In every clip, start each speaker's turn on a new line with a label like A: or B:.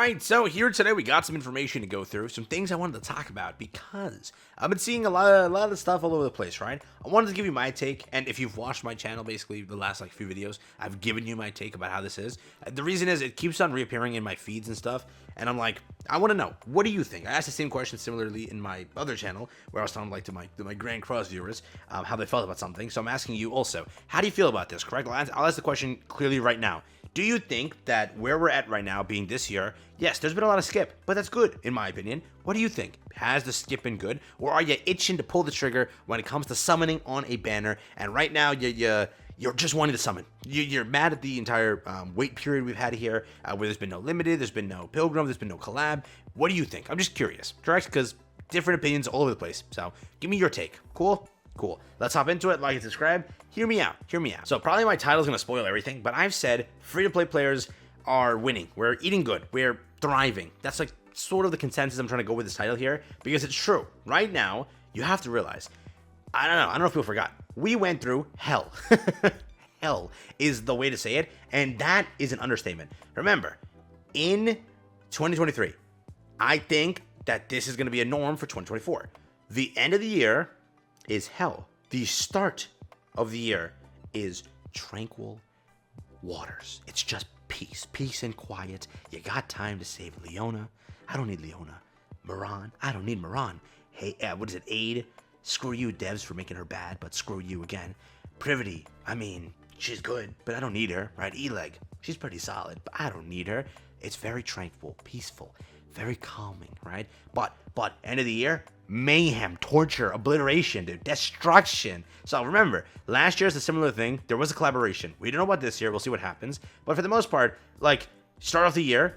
A: Alright, so here today we got some information to go through, some things I wanted to talk about because I've been seeing a lot of stuff all over the place, right? I wanted to give you my take, and if you've watched my channel, basically the last few videos, I've given you my take about how this is. The reason is it keeps on reappearing in my feeds and stuff, and I'm like, I want to know, what do you think? I asked the same question similarly in my other channel, where I was talking to my Grand Cross viewers, how they felt about something, so I'm asking you also, how do you feel about this, correct? I'll ask the question clearly right now. Do you think that where we're at right now, being this year, yes, there's been a lot of skip, but that's good, in my opinion. What do you think? Has the skip been good? Or are you itching to pull the trigger when it comes to summoning on a banner? And right now, you're just wanting to summon. You're mad at the entire wait period we've had here, where there's been no limited, there's been no pilgrim, there's been no collab. What do you think? I'm just curious, correct? Because different opinions all over the place. So give me your take. Cool? Cool. Let's hop into it. Like and subscribe. Hear me out. Hear me out. So probably my title's going to spoil everything, but I've said free-to-play players are winning. We're eating good. We're thriving. That's sort of the consensus I'm trying to go with this title here, because it's true. Right now, you have to realize, I don't know if people forgot, we went through hell. Hell is the way to say it, and that is an understatement. Remember, in 2023, I think that this is going to be a norm for 2024. The end of the year is hell. The start of the year is tranquil waters. It's just peace and quiet. You got time to save Leona. I don't need Leona. Moran. I don't need Moran. Hey, what is it? Aid. Screw you, devs, for making her bad, but screw you again. Privity. I mean, she's good, but I don't need her, right? Eleg. She's pretty solid, but I don't need her. It's very tranquil, peaceful, very calming, right? But end of the year, mayhem, torture, obliteration, dude, destruction. So remember, last year's a similar thing. There was a collaboration. We don't know about this year. We'll see what happens. But for the most part, start off the year,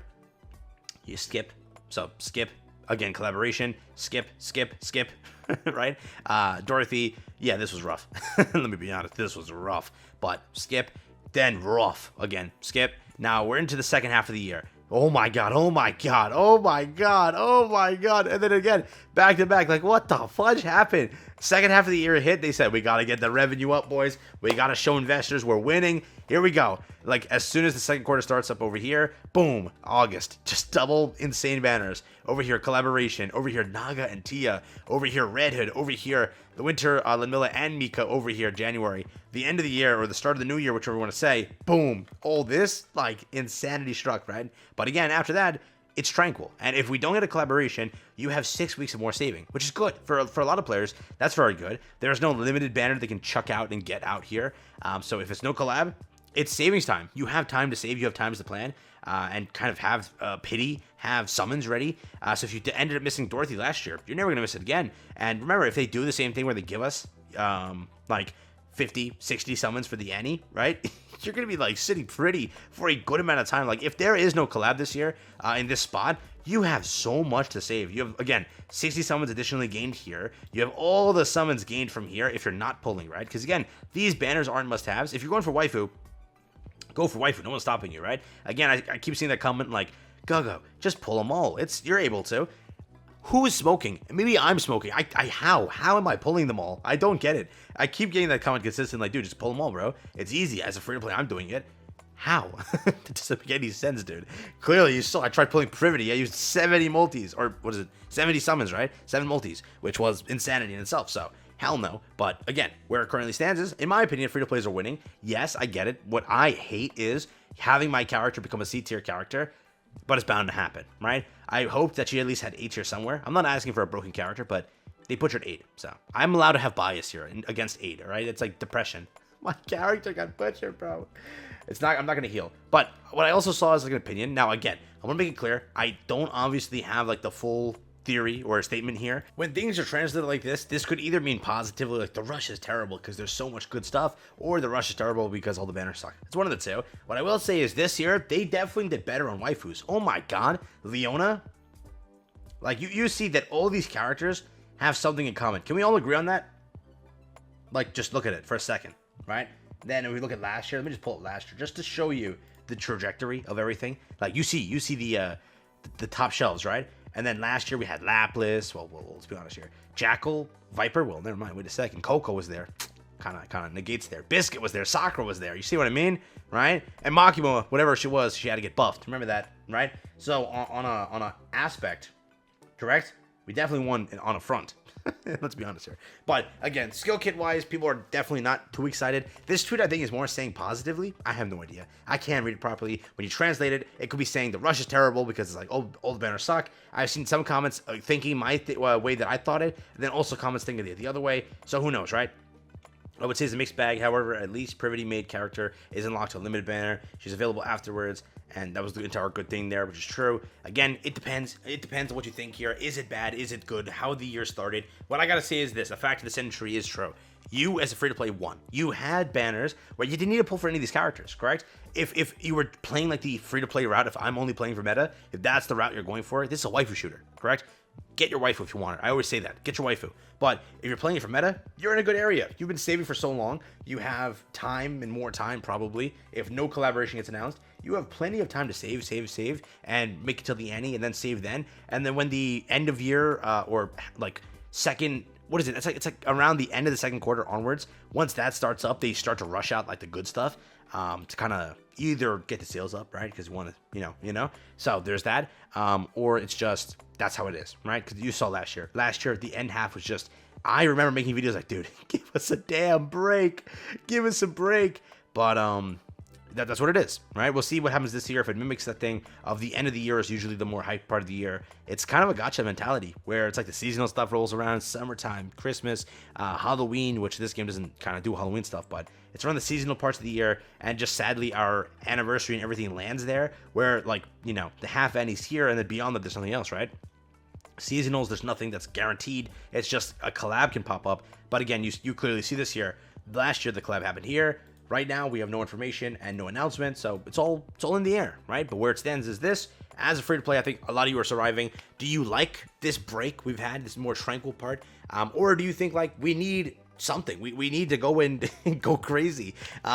A: you skip. So skip, again, collaboration, skip, right? Dorothy, yeah, this was rough. Let me be honest, this was rough. But skip, then rough, again, skip. Now we're into the second half of the year. Oh my god, oh my god, oh my god, oh my god. And then again, back to back, what the fudge happened? Second half of the year hit, they said, we got to get the revenue up, boys. We got to show investors we're winning. Here we go. As soon as the second quarter starts up over here, boom, August. Just double insane banners. Over here, collaboration. Over here, Naga and Tia. Over here, Red Hood. Over here, the Winter, Lanmilla and Mika. Over here, January. The end of the year, or the start of the new year, whichever you want to say, boom. All this, insanity struck, right? But again, after that, it's tranquil. And if we don't get a collaboration, you have 6 weeks of more saving, which is good. For a lot of players, that's very good. There's no limited banner they can chuck out and get out here. So if it's no collab, it's savings time. You have time to save. You have time to plan and kind of have pity, have summons ready. So if you ended up missing Dorothy last year, you're never going to miss it again. And remember, if they do the same thing where they give us 50, 60 summons for the Annie, right? You're going to be sitting pretty for a good amount of time. If there is no collab this year in this spot, you have so much to save. You have, again, 60 summons additionally gained here. You have all the summons gained from here if you're not pulling, right? Because again, these banners aren't must-haves. If you're going for waifu, go for waifu. No one's stopping you, right? Again, I keep seeing that comment go, just pull them all. You're able to. Who is smoking? Maybe I'm smoking. How am I pulling them all? I don't get it. I keep getting that comment consistently, dude, just pull them all, bro. It's easy. As a free-to-play, I'm doing it. How? That doesn't make any sense, dude. Clearly, you saw I tried pulling Privity. I used 70 multis, or what is it? 70 summons, right? 7 multis, which was insanity in itself, so hell no. But again, where it currently stands is, in my opinion, free-to-plays are winning. Yes, I get it. What I hate is having my character become a C-tier character, but it's bound to happen, right? I hope that she at least had A tier somewhere. I'm not asking for a broken character, but they put her at 8, so I'm allowed to have bias here against 8, all right? It's like depression. My character got butchered, bro. I'm not gonna heal. But what I also saw is an opinion. Now again, I want to make it clear, I don't obviously have the full theory or a statement here. When things are translated like this could either mean positively, the rush is terrible because there's so much good stuff, or the rush is terrible because all the banners suck. It's one of the two. What I will say is this year, they definitely did better on waifus. Oh my god, Leona. You see that all these characters have something in common. Can we all agree on that? Just look at it for a second, right? Then if we look at last year, let me just pull up last year just to show you the trajectory of everything. You see the top shelves, right? And then last year we had Lapis. Well, let's be honest here. Jackal, Viper. Well, never mind. Wait a second. Coco was there. kind of negates there. Biscuit was there. Sakura was there. You see what I mean, right? And Makima, whatever she was, she had to get buffed. Remember that, right? So on a aspect, correct? We definitely won on a front. Let's be honest here. But again, skill kit wise, people are definitely not too excited. This tweet, I think, is more saying positively. I have no idea. I can't read it properly. When you translate it, it could be saying the rush is terrible because it's like, oh, all the banners suck. I've seen some comments thinking my way that I thought it, and then also comments thinking the other way. So who knows, right? I would say it's a mixed bag. However, at least Privity made character is unlocked to a limited banner. She's available afterwards, and that was the entire good thing there, which is true. Again, it depends. It depends on what you think here. Is it bad? Is it good? How the year started? What I gotta say is this: a fact of the century is true. You, as a free-to-play, won. You had banners where you didn't need to pull for any of these characters, correct? If you were playing like the free-to-play route, if I'm only playing for meta, if that's the route you're going for, this is a waifu shooter, correct? Get your waifu if you want it. I always say that. Get your waifu. But if you're playing it for meta, you're in a good area. You've been saving for so long. You have time and more time, probably. If no collaboration gets announced, you have plenty of time to save, and make it till the ante, and then save then. And then when the end of year, or like second, what is it? It's like around the end of the second quarter onwards. Once that starts up, they start to rush out like the good stuff, to kind of either get the sales up, right? Because you want to, you know. So there's that, or it's just that's how it is, right? Because you saw last year. Last year, the end half was just. I remember making videos like, dude, give us a damn break, give us a break. But that's what it is, right? We'll see what happens this year. If it mimics that thing of the end of the year is usually the more hype part of the year. It's kind of a gacha mentality where it's like the seasonal stuff rolls around, summertime, Christmas, Halloween, which this game doesn't kind of do Halloween stuff, but it's around the seasonal parts of the year. And just sadly, our anniversary and everything lands there where, like, you know, the half end's here, and then beyond that, there's something else, right? Seasonals, there's nothing that's guaranteed. It's just a collab can pop up. But again, you clearly see this here. Last year, the collab happened here. Right now, we have no information and no announcement, so it's all in the air, right? But where it stands is this. As a free-to-play, I think a lot of you are surviving. Do you like this break we've had, this more tranquil part? Or do you think, like, we need something? We need to go and go crazy.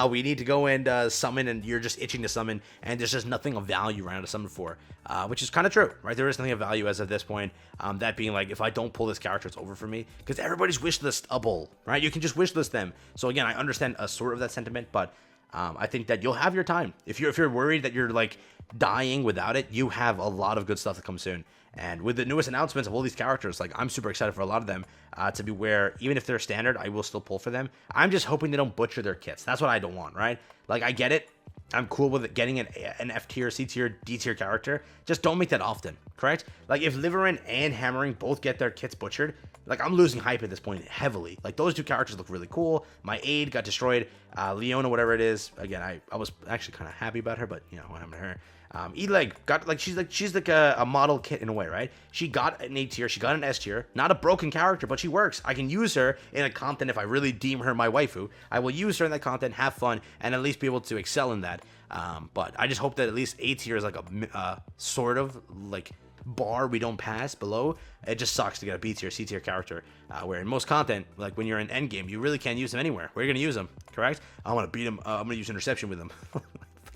A: We need to go and summon, and you're just itching to summon, and there's just nothing of value around to summon for, which is kind of true, right? There is nothing of value as of this point. That being like, if I don't pull this character, it's over for me, because everybody's wishlistable, right? You can just wishlist them. So again, I understand a sort of that sentiment, but I think that you'll have your time. If you're worried that you're like dying without it, you have a lot of good stuff to come soon. And with the newest announcements of all these characters, like, I'm super excited for a lot of them to be where, even if they're standard, I will still pull for them. I'm just hoping they don't butcher their kits. That's what I don't want, right? Like, I get it. I'm cool with it, getting an F tier, C tier, D tier character. Just don't make that often, correct? Like, if Liverin and Hammering both get their kits butchered, like, I'm losing hype at this point heavily. Like, those two characters look really cool. My aide got destroyed. Leona, whatever it is. Again, I was actually kind of happy about her, but, you know, what happened to her? E-Leg got, like, she's like a model kit in a way, right? She got an A tier, she got an S tier, not a broken character, but she works. I can use her in a content if I really deem her my waifu. I will use her in that content, have fun, and at least be able to excel in that. But I just hope that at least A tier is like a sort of like bar we don't pass below. It just sucks to get a B tier, C tier character, where in most content, like when you're in endgame, you really can't use them anywhere. Where are you gonna use them, correct? I want to beat them. I'm gonna use interception with them.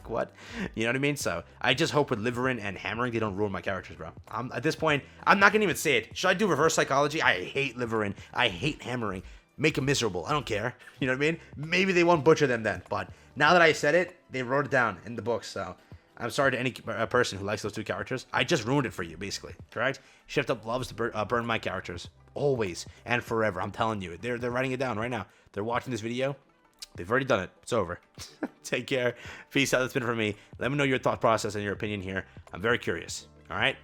A: What? You know what I mean? So I just hope with Liverin and Hammering they don't ruin my characters, bro. At this point, I'm not gonna even say it. Should I do reverse psychology? I hate Liverin. I hate Hammering. Make them miserable. I don't care. You know what I mean? Maybe they won't butcher them then. But now that I said it, they wrote it down in the books. So I'm sorry to any person who likes those two characters. I just ruined it for you, basically. Correct? Shift Up loves to burn my characters always and forever. I'm telling you, they're writing it down right now. They're watching this video. They've already done it. It's over. Take care. Peace out. That's been it for me. Let me know your thought process and your opinion here. I'm very curious. All right?